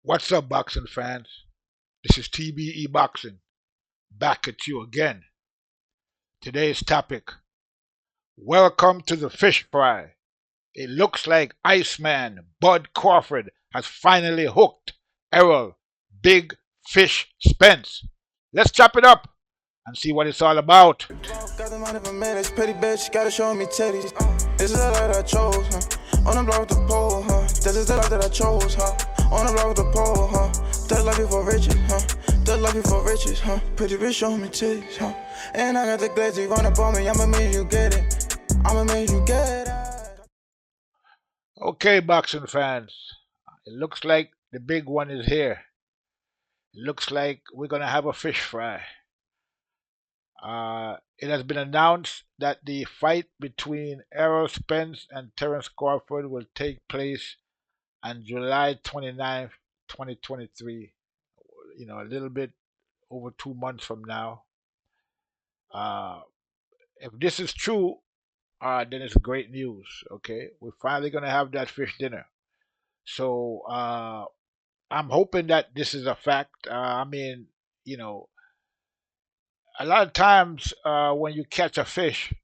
What's up, boxing fans? This is TBE Boxing, back at you again. Today's topic: welcome to the fish fry. It looks like Iceman Bud Crawford has finally hooked Errol Big Fish Spence. Let's chop it up and see what it's all about. Got the money for minutes, pretty bitch, gotta show me titties. This is the life that I chose, huh? On the block with the pole, huh? This is the life that I chose, huh? On the block with the pole, huh? That life before riches, huh? That life before riches, huh? Pretty bitch, show me titties, huh? And I got the glaze, run up on me, I'ma make you get it. I'ma make you get it. Okay, boxing fans, it looks like the big one is here. It looks like we're gonna have a fish fry. It has been announced that the fight between Errol Spence and Terence Crawford will take place on July 29th, 2023. A little bit over 2 months from now. Uh, if this is true, then it's great news. Okay, we're finally gonna have that fish dinner. So I'm hoping that this is a fact. You know, a lot of times when you catch a fish,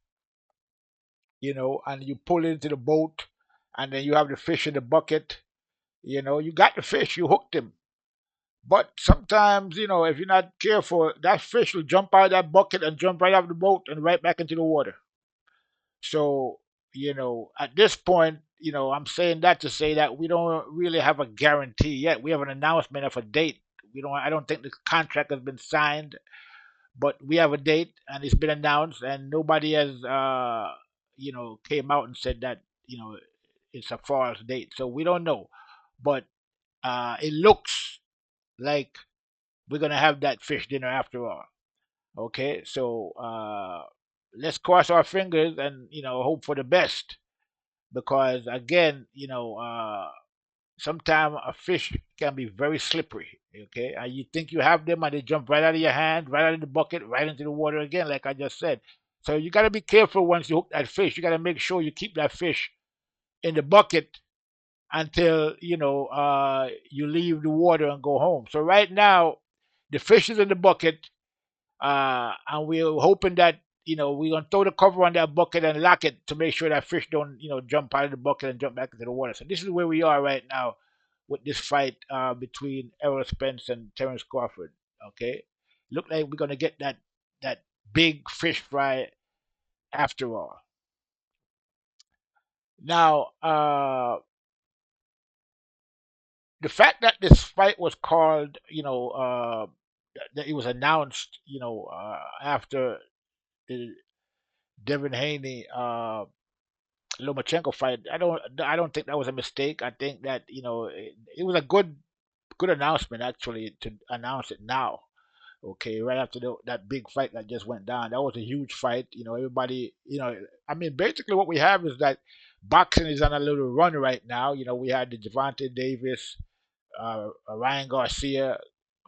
and you pull into the boat, and then you have the fish in the bucket. You got the fish, you hooked him. But sometimes, if you're not careful, that fish will jump out of that bucket and jump right out of the boat and right back into the water. So, at this point, I'm saying that to say that we don't really have a guarantee yet. We have an announcement of a date. I don't think the contract has been signed, but we have a date and it's been announced, and nobody has, came out and said that, it's a false date. So we don't know, but it looks like we're gonna have that fish dinner after all. Okay, so let's cross our fingers and hope for the best, because again, sometimes a fish can be very slippery. Okay, and you think you have them and they jump right out of your hand, right out of the bucket, right into the water again, like I just said. So you got to be careful once you hook that fish. You got to make sure you keep that fish in the bucket until you leave the water and go home. So right now, the fish is in the bucket, and we're hoping that we're gonna throw the cover on that bucket and lock it to make sure that fish don't jump out of the bucket and jump back into the water. So this is where we are right now with this fight between Errol Spence and Terence Crawford. Okay, look like we're gonna get that big fish fry after all. Now, the fact that this fight was called, that it was announced, after the Devin Haney Lomachenko fight, I don't think that was a mistake. I think that it was a good announcement actually to announce it now. Okay, right after that big fight that just went down, that was a huge fight. Everybody, basically what we have is that boxing is on a little run right now. We had the Javante Davis, Ryan Garcia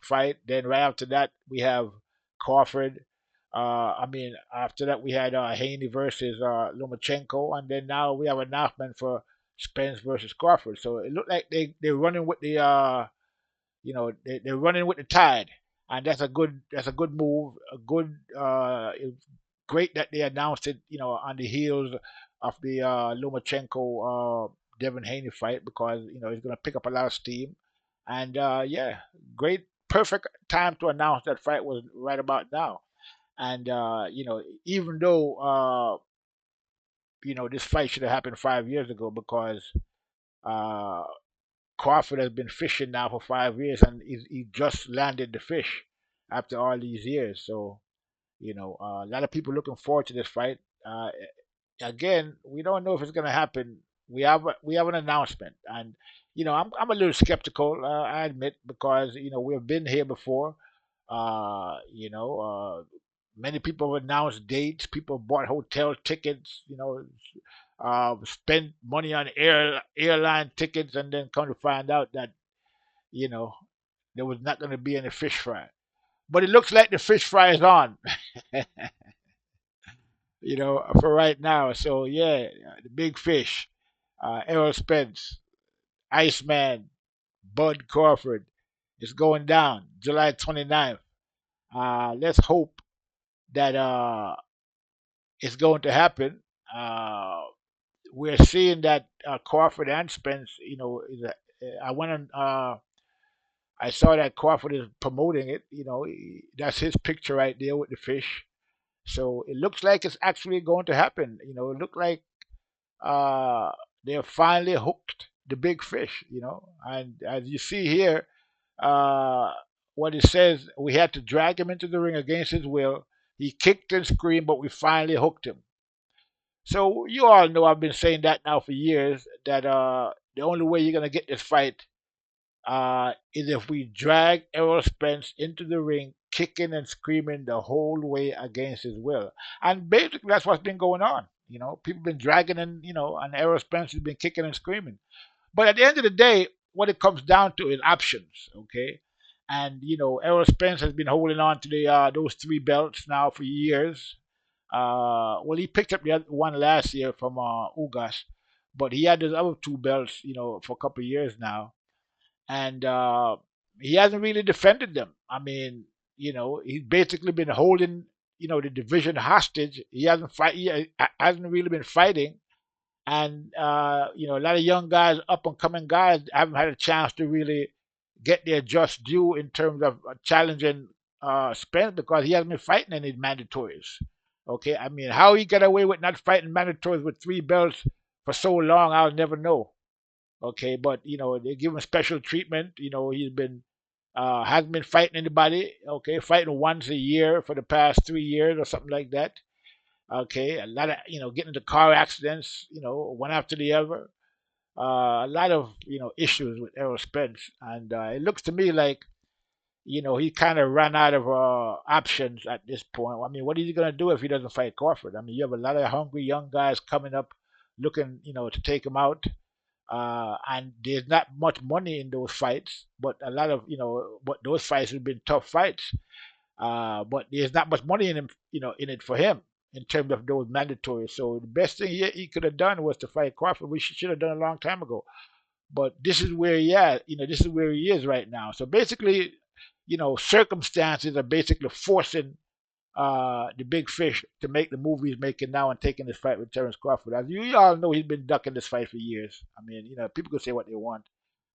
fight. Then right after that, we have Crawford. After that, we had Haney versus Lomachenko, and then now we have an announcement for Spence versus Crawford. So it looked like they're running with the they're running with the tide, and that's a good move. It's great that they announced it, on the heels of the Lomachenko Devin Haney fight, because it's going to pick up a lot of steam. And yeah, great, perfect time to announce that fight was right about now. And even though this fight should have happened 5 years ago, because uh, Crawford has been fishing now for 5 years, and he just landed the fish after all these years. So a lot of people looking forward to this fight. Again, we don't know if it's going to happen. We have an announcement, and I'm a little skeptical. I admit, because we've been here before. Uh, you know, Many people have announced dates. People bought hotel tickets. Spent money on airline tickets, and then come to find out that you know there was not going to be any fish fry. But it looks like the fish fry is on. For right now. So yeah, the big fish, Errol Spence, Iceman, Bud Crawford. It's going down July 29th. Let's hope that it's going to happen. Uh, we're seeing that Crawford and Spence, I went on. I saw that Crawford is promoting it. That's his picture right there with the fish. So it looks like it's actually going to happen. It looked like uh, they're finally hooked the big fish. And as you see here, uh, what it says, we had to drag him into the ring against his will. He kicked and screamed, but we finally hooked him. So you all know I've been saying that now for years that the only way you're gonna get this fight is if we drag Errol Spence into the ring, kicking and screaming the whole way against his will. And basically, that's what's been going on. People been dragging and Errol Spence has been kicking and screaming. But at the end of the day, what it comes down to is options, okay? And Errol Spence has been holding on to the those three belts now for years. Well, he picked up the other one last year from Ugas, but he had those other two belts, for a couple of years now, and he hasn't really defended them. I mean, he's basically been holding, the division hostage. He hasn't fight. He hasn't really been fighting, and a lot of young guys, up and coming guys, haven't had a chance to really get their just due in terms of challenging Spence because he hasn't been fighting any mandatories. Okay, I mean, how he got away with not fighting mandatories with three belts for so long, I'll never know. Okay, but they give him special treatment. He's been hasn't been fighting anybody. Okay, fighting once a year for the past 3 years or something like that. Okay, a lot of getting into car accidents. One after the other. A lot of issues with Errol Spence, and it looks to me like he kind of ran out of options at this point. I mean, what is he going to do if he doesn't fight Crawford? I mean, you have a lot of hungry young guys coming up, looking to take him out. And there's not much money in those fights, but a lot of but those fights have been tough fights. But there's not much money in him, in it for him in terms of those mandatories. So the best thing he could have done was to fight Crawford, which he should have done a long time ago. But this is where he at. This is where he is right now. So basically, circumstances are basically forcing the big fish to make the move he's making now and taking this fight with Terence Crawford. As you all know, he's been ducking this fight for years. I mean, people can say what they want.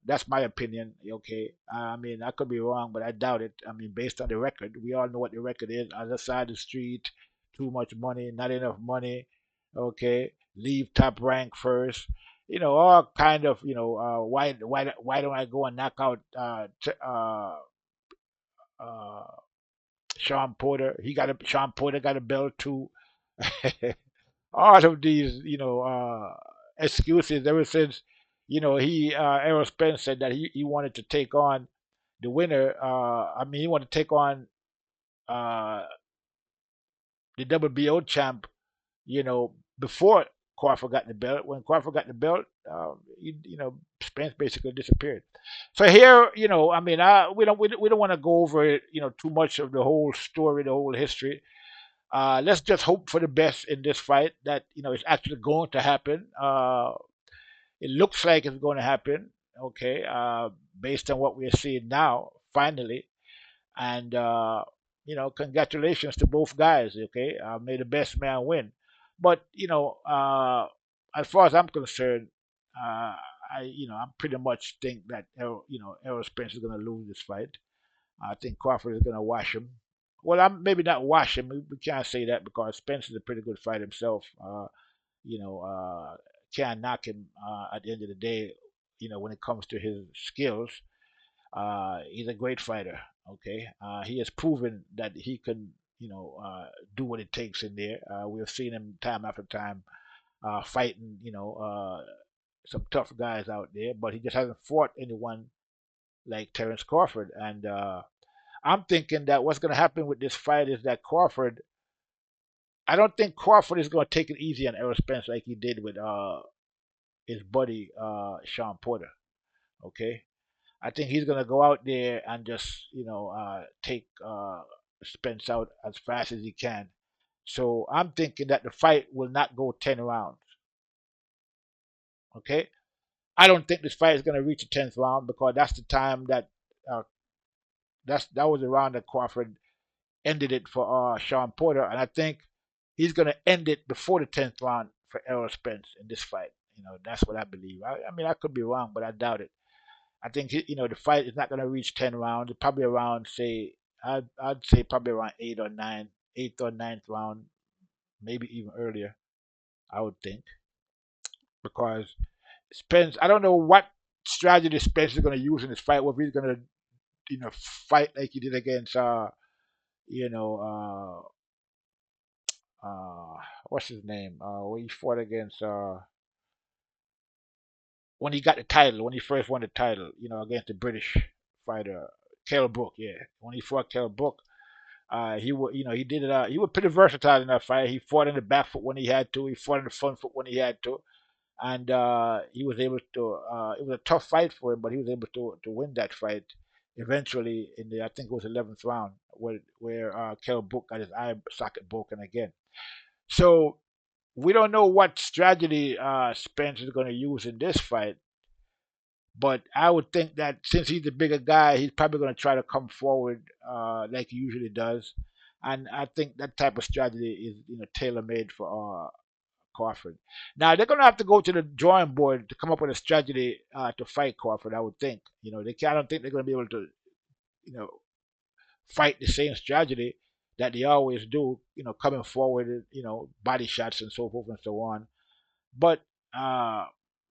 That's my opinion. Okay, I mean, I could be wrong, but I doubt it. I mean, based on the record, we all know what the record is. Other side of the street, too much money, not enough money. Okay, leave top rank first. All kind of why don't I go and knock out uh, Sean Porter? Sean Porter got a belt too. All of these, excuses ever since, he Errol Spence said that he wanted to take on the winner. I mean, he wanted to take on uh, the WBO champ, before Crawford got the belt. When Crawford got the belt, Spence basically disappeared. So here, I mean, we don't want to go over it, too much of the whole story, the whole history. Let's just hope for the best in this fight that it's actually going to happen. It looks like it's going to happen. Okay, based on what we're seeing now, finally, and congratulations to both guys. Okay, may the best man win. But as far as I'm concerned, I'm pretty much think that Errol Spence is going to lose this fight. I think Crawford is going to wash him. Well, I'm maybe not wash him. We can't say that because Spence is a pretty good fight himself. You know, can't knock him at the end of the day. When it comes to his skills, he's a great fighter. Okay, he has proven that he can, do what it takes in there. We've seen him time after time fighting, some tough guys out there, but he just hasn't fought anyone like Terence Crawford. And I'm thinking that what's going to happen with this fight is that Crawford, I don't think Crawford is going to take it easy on Errol Spence like he did with his buddy Sean Porter. Okay, I think he's going to go out there and just take Spence out as fast as he can. So I'm thinking that the fight will not go 10 rounds. Okay, I don't think this fight is going to reach the 10th round because that's the time that uh, that was the round that Crawford ended it for Sean Porter, and I think he's going to end it before the 10th round for Errol Spence in this fight. That's what I believe. I mean, I could be wrong, but I doubt it. I think the fight is not going to reach 10 rounds. It's probably around, say, I'd say probably around 8th or ninth round, maybe even earlier. I would think, because Spence, I don't know what strategy Spence is going to use in this fight. Whether he's going to, fight like he did against, you know, what's his name? When he fought against, when he got the title, when he first won the title, against the British fighter, Kell Brook. Yeah, when he fought Kell Brook, he did it. He was pretty versatile in that fight. He fought in the back foot when he had to. He fought in the front foot when he had to, and he was able to. It was a tough fight for him, but he was able to win that fight eventually in the, I think it was 11th round, where Kell Brook got his eye socket broken again. So we don't know what strategy Spence is going to use in this fight, but I would think that since he's the bigger guy, he's probably going to try to come forward like he usually does, and I think that type of strategy is tailor made for Crawford. Now they're going to have to go to the drawing board to come up with a strategy to fight Crawford. I would think. I don't think they're going to be able to fight the same strategy that they always do. Coming forward, body shots and so forth and so on. But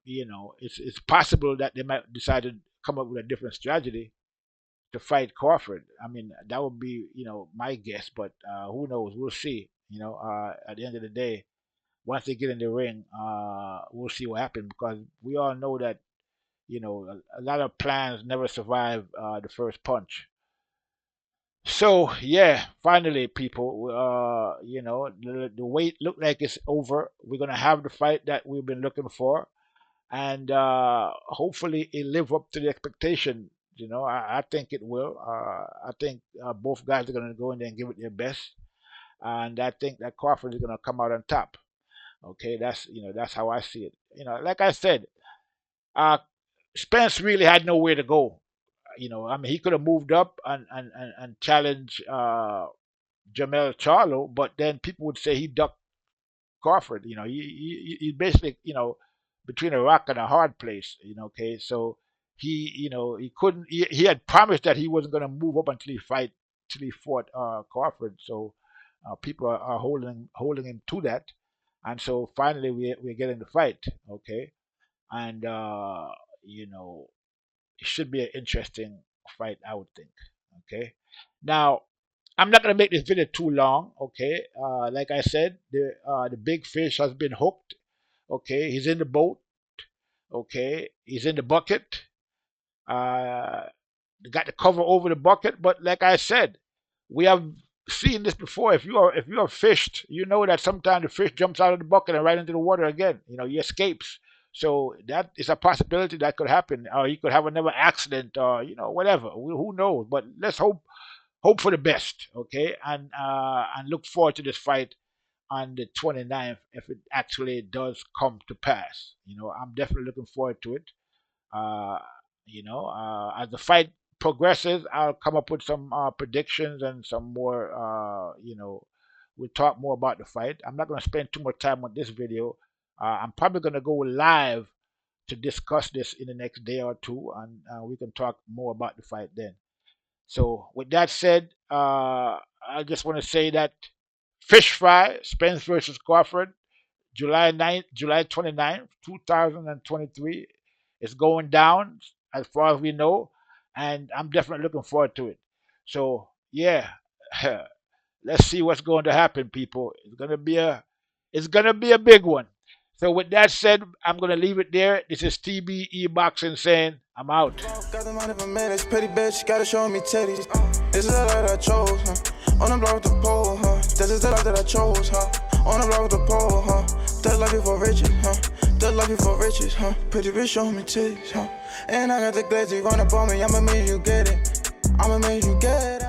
it's possible that they might decide to come up with a different strategy to fight Crawford. I mean, that would be, my guess, but who knows? We'll see. At the end of the day, once they get in the ring, we'll see what happens, because we all know that, a lot of plans never survive the first punch. So yeah, finally, people, the wait looked like it's over. We're gonna have the fight that we've been looking for, and hopefully it live up to the expectation. I think it will. I think both guys are gonna go in there and give it their best, and I think that Crawford is gonna come out on top. Okay, that's how I see it. Like I said, uh, Spence really had nowhere to go. I mean, he could have moved up and challenged Jamel Charlo, but then people would say he ducked Crawford. He basically, between a rock and a hard place. Okay, so he couldn't. He had promised that he wasn't going to move up until he fought Crawford. So people are holding him to that, and so finally we're getting the fight. Okay, and it should be an interesting fight, I would think. Okay. Now, I'm not gonna make this video too long. Okay. Like I said, the big fish has been hooked. Okay. He's in the boat. Okay. He's in the bucket. They got the cover over the bucket, but like I said, we have seen this before. If you are fished, you know that sometimes the fish jumps out of the bucket and right into the water again. He escapes. So that is a possibility that could happen, or he could have another accident, or whatever. Who knows? But let's hope for the best, okay? And look forward to this fight on the 29th if it actually does come to pass. I'm definitely looking forward to it. As the fight progresses, I'll come up with some predictions and some more. We'll talk more about the fight. I'm not going to spend too much time on this video. I'm probably going to go live to discuss this in the next day or two, and we can talk more about the fight then. So with that said, I just want to say that Fish Fry, Spence versus Crawford, July 29th, 2023, is going down as far as we know, and I'm definitely looking forward to it. So yeah, let's see what's going to happen, people. It's gonna be a big one. So with that said, I'm going to leave it there. This is TBE Boxing saying, I'm out. Got the money for minutes, pretty bitch, gotta show me titties. This is the life that I chose, huh? On the block with the pole, huh? This is the life that I chose, huh? On the block with the pole, huh? That life before riches, huh? That life before riches, huh? Pretty bitch, show me titties, huh? And I got the glazzy run up on me, I'ma make you get it. I'ma make you get it.